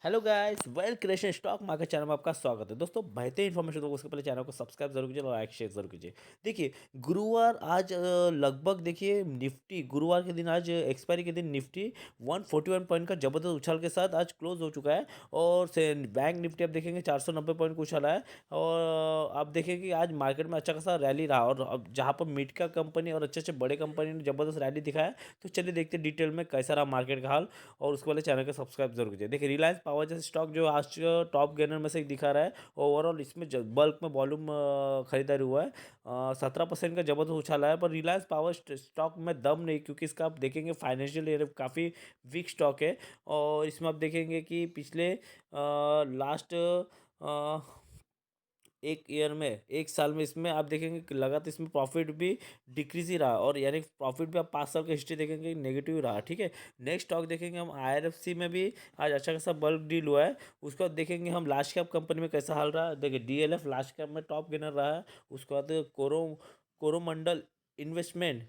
Hello guys, well creation stock market channel में आपका स्वागत है। दोस्तों, बेहतर इन्फॉर्मेशन दो उसके पहले चैनल को सब्सक्राइब जरूर कीजिए और लाइक शेयर जरूर कीजिए। देखिए, गुरुवार आज लगभग देखिए निफ्टी गुरुवार के दिन आज एक्सपायरी के दिन निफ्टी 141 पॉइंट का जबरदस्त उछाल के साथ आज क्लोज हो चुका है। और से बैंक निफ्टी आप देखेंगे 490 पॉइंट को उछाला है। और आप देखेंगे कि आज मार्केट में अच्छा खासा रैली रहा, और अब जहाँ पर मिड का कंपनी और अच्छे अच्छे बड़े कंपनी ने जबरदस्त रैली दिखाया। तो चलिए देखते हैं डिटेल में कैसा रहा मार्केट का हाल। और उसके वाले चैनल को सब्सक्राइब जरूर कीजिए। देखिए, रिलायंस पावर जैसे स्टॉक जो आज टॉप गेनर में से एक दिखा रहा है। ओवरऑल इसमें बल्क में वॉल्यूम खरीदारी हुआ है। 17% का जबरदस्त उछाला है, पर रिलायंस पावर स्टॉक में दम नहीं, क्योंकि इसका आप देखेंगे फाइनेंशियल ईयर काफ़ी वीक स्टॉक है। और इसमें आप देखेंगे कि पिछले लास्ट एक ईयर में एक साल में इसमें आप देखेंगे कि लगातार इसमें प्रॉफिट भी डिक्रीज ही रहा, और यानी प्रॉफिट भी आप 5 साल का हिस्ट्री देखेंगे नेगेटिव ही रहा। ठीक है, नेक्स्ट स्टॉक देखेंगे हम आईआरएफसी में भी आज अच्छा खासा बल्क डील हुआ है। उसके बाद देखेंगे हम लार्ज कैप कंपनी में कैसा हाल रहा है। देखिए, डीएलएफ लार्ज कैप में टॉप गेनर रहा है। उसके बाद कोरोमंडल इन्वेस्टमेंट,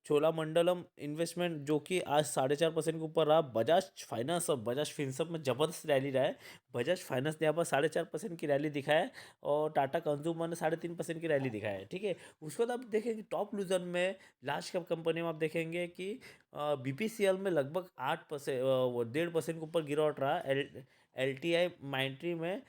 चोलामंडलम इन्वेस्टमेंट जो कि आज 4.5% के ऊपर रहा। बजाज फाइनेंस और बजाज फिनसर्व में जबरदस्त रैली रहा है। बजाज फाइनेंस ने यहाँ पर 4.5% की रैली दिखाया है, और टाटा कंज्यूमर ने 3.5% की रैली दिखाया है। ठीक है, उसके बाद आप देखेंगे टॉप लूजर में लार्ज कैप कंपनी में आप देखेंगे कि बीपीसीएल में लगभग 8%, 1.5% के ऊपर गिरावट रहा। एल टी आई माइंट्री में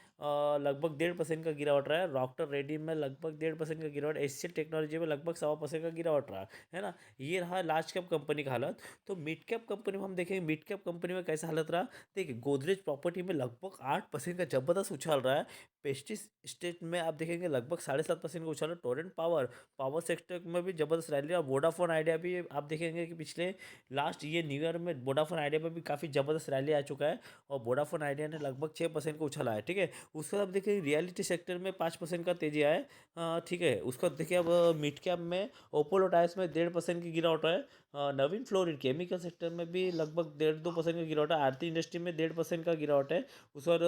लगभग 1.5% का गिरावट रहा है। डॉक्टर रेड्डी में लगभग 1.5% का गिरावट। एशियन टेक्नोलॉजी में लगभग 1.25% का गिरावट रहा है ना। ये रहा लार्ज कैप कंपनी का हालत। तो मिड कैप कंपनी में हम देखेंगे, मिड कैप कंपनी में कैसा हालत रहा। देखिए, गोदरेज प्रॉपर्टी में लगभग 8% का जबरदस्त उछाल रहा है। पेस्टिस स्टेट में आप देखेंगे लगभग 7.5% का उछाल है। टोरेंट पावर पावर सेक्टर में भी जबरदस्त रैली है। और वोडाफोन आइडिया भी आप देखेंगे कि पिछले लास्ट ये न्यू ईयर में वोडाफोन आइडिया में भी काफ़ी जबरदस्त रैली आ चुका है। और वोडाफोन आइडिया ने लगभग 6% को उछाला है। ठीक है, उसके बाद आप देखिए रियलिटी सेक्टर में 5% का तेजी आया है। ठीक है, उसका देखिए अब मिड कैप में ओपोलो टायर्स में 1.5% की गिरावट है। नवीन फ्लोरिन केमिकल सेक्टर में भी लगभग 1.5-2% की गिरावट है। आरती इंडस्ट्री में 1.5% का गिरावट है। उस और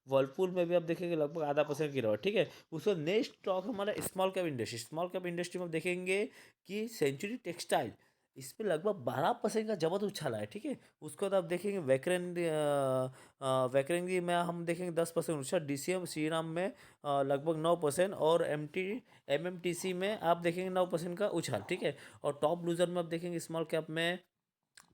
वर्लपूल में भी आप देखेंगे लगभग आधा परसेंट की गिरावट। ठीक है, उसका नेक्स्ट स्टॉक हमारा स्मॉल कैप इंडस्ट्री में आप देखेंगे कि सेंचुरी टेक्सटाइल, इस पे लगभग 12% का जबरदस्त उछाला है। ठीक है, उसके बाद आप देखेंगे वैकरेंगी में हम देखेंगे 10% उछाल। डीसीएम श्रीराम में लगभग 9%, और एमएमटीसी में आप देखेंगे 9% का उछाल। ठीक है, और टॉप लूजर में आप देखेंगे स्मॉल कैप में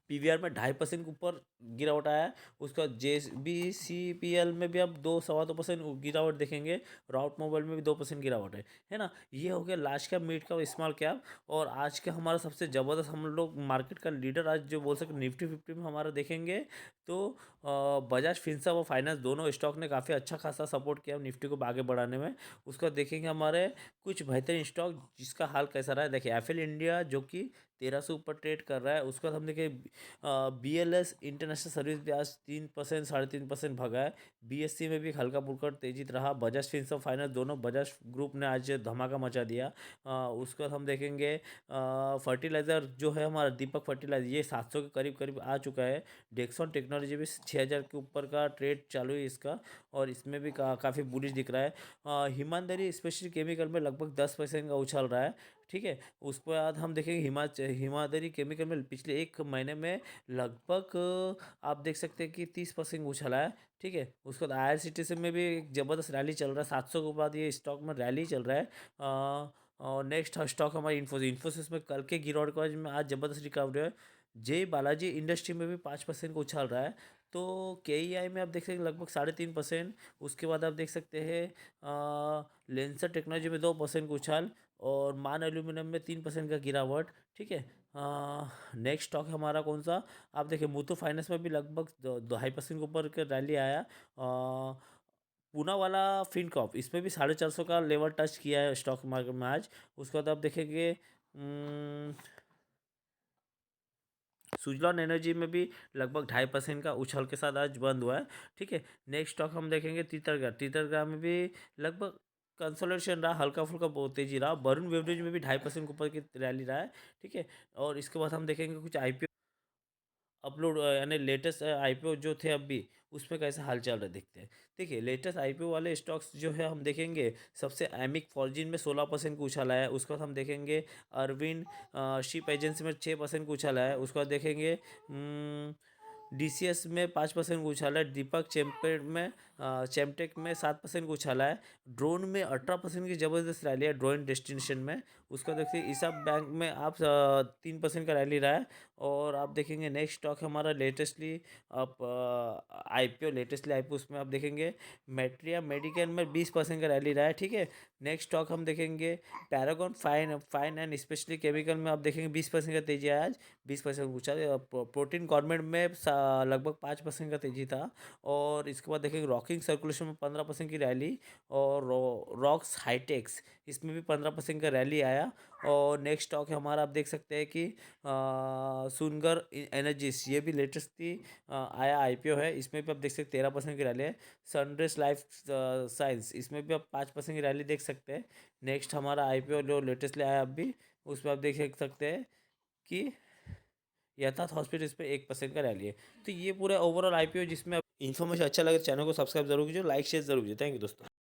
पीवीआर में 2.5% के ऊपर गिरावट आया है। उसका जेबीसीपीएल में भी आप 2-2.25% गिरावट देखेंगे। राउट मोबाइल में भी 2% गिरावट है ना। ये हो गया large cap, mid cap, small cap. और आज का हमारा सबसे ज़बरदस्त हम लोग मार्केट का लीडर आज जो बोल सकते निफ्टी 50 में हमारा देखेंगे तो बजाज फिनसर्व और फाइनेंस दोनों स्टॉक ने काफ़ी अच्छा खासा सपोर्ट किया निफ्टी को आगे बढ़ाने में। उसका देखेंगे हमारे कुछ बेहतरीन स्टॉक जिसका हाल कैसा रहा है। देखिए, एफएल इंडिया जो कि 13 से ऊपर ट्रेड कर रहा है। उसके बाद हम देखें बीएलएस इंटरनेशनल सर्विस भी आज 3%, 3.5% भागा है। बीएससी में भी हल्का फुल्का तेजित रहा। बजाज फिनसर्व फाइनेंस दोनों बजाज ग्रुप ने आज धमाका मचा दिया। उसके बाद हम देखेंगे फर्टिलाइज़र जो है हमारा दीपक फर्टिलाइजर, ये 700 के करीब करीब आ चुका है। डेक्सॉन टेक्नोलॉजी भी 6,000 के ऊपर का ट्रेड चालू है इसका, और इसमें भी काफ़ी बुलिश दिख रहा है। हिमांदरी स्पेशल केमिकल में लगभग 10% का उछाल रहा है। ठीक है, उसके बाद हम देखेंगे हिमादरी केमिकल में पिछले एक महीने में लगभग आप देख सकते हैं कि 30% उछला है। ठीक है, उसके बाद आईआरसीटीसी में भी एक जबरदस्त रैली चल रहा है। 700 के बाद ये स्टॉक में रैली चल रहा है। और नेक्स्ट स्टॉक हमारा इन्फोसिस में कल के गिरावट के बाद में आज जबरदस्त रिकवरी है। जय बालाजी इंडस्ट्री में भी 5% को उछाल रहा है। तो के ई आई में आप देख सकते हैं लगभग 3.5%। उसके बाद आप देख सकते हैं लेंसर टेक्नोलॉजी में 2% का उछाल, और मान एल्यूमिनियम में 3% का गिरावट। ठीक है, नेक्स्ट स्टॉक हमारा कौन सा, आप देखिए मुथूट फाइनेंस में भी लगभग 2.5% के ऊपर का रैली आया। पूना वाला फिनकॉप इसमें भी 450 का लेवल टच किया है स्टॉक मार्केट में आज। उसके बाद आप देखेंगे सुजलॉन एनर्जी में भी लगभग 2.5% का उछाल के साथ आज बंद हुआ है। ठीक है, नेक्स्ट स्टॉक हम देखेंगे तीतरगढ़ में भी लगभग कंसोलिडेशन रहा, हल्का फुल्का बहुत तेजी रहा। वरुण बेवरेज में भी 2.5% के ऊपर की रैली रहा है। ठीक है, और इसके बाद हम देखेंगे कुछ आईपीओ अपलोड, यानी लेटेस्ट आईपीओ जो थे अभी उसमें कैसा हाल चल रहा है देखते हैं। देखिए, लेटेस्ट आईपीओ वाले स्टॉक्स जो है हम देखेंगे सबसे एमिक फॉर्जिन में 16% का उछाला है। उसके बाद हम देखेंगे अरविंद शिप एजेंसी में 6% का उछाला है। उसके बाद देखेंगे DCS में 5% का उछाला है। दीपक चेमटेक में 7% का उछाला है। ड्रोन में 18% की ज़बरदस्त रैली है ड्रोन डेस्टिनेशन में। उसका देखिए ईसाब बैंक में आप 3% का रैली रहा है। और आप देखेंगे नेक्स्ट स्टॉक हमारा लेटेस्टली आप लेटेस्टली आईपीओ उसमें आप देखेंगे मेट्रिया मेडिकेल में 20% का रैली रहा है, ठीक है। नेक्स्ट स्टॉक हम देखेंगे Paragon fine fine and specially chemical में आप देखेंगे 20% का तेजी है आज, 20% पूछा। प्रोटीन गवर्नमेंट में लगभग 5% का तेजी था। और इसके बाद देखेंगे रॉकिंग सर्कुलेशन में 15% की रैली। और रॉक्स हाईटेक्स इसमें भी 15% का रैली आया। और नेक्स्ट स्टॉक है हमारा, आप देख सकते हैं कि सुनगर एनर्जीज, ये भी लेटेस्टली आया आईपीओ है। इसमें भी आप देख सकते हैं 13% की रैली है। सनराइज लाइफ साइंस इसमें भी आप 5% की रैली देख सकते हैं। नेक्स्ट हमारा आईपीओ जो लेटेस्टली आया अभी, उसमें आप देख सकते हैं कि यथार्थ हॉस्पिटल इस पर 1% का रैली है। तो ये पूरा ओवरऑल आईपीओ जिसमें इन्फॉर्मेशन अच्छा लगे चैनल को सब्सक्राइब जरूर कीजिए, लाइक शेयर जरूर कीजिए। थैंक यू दोस्तों।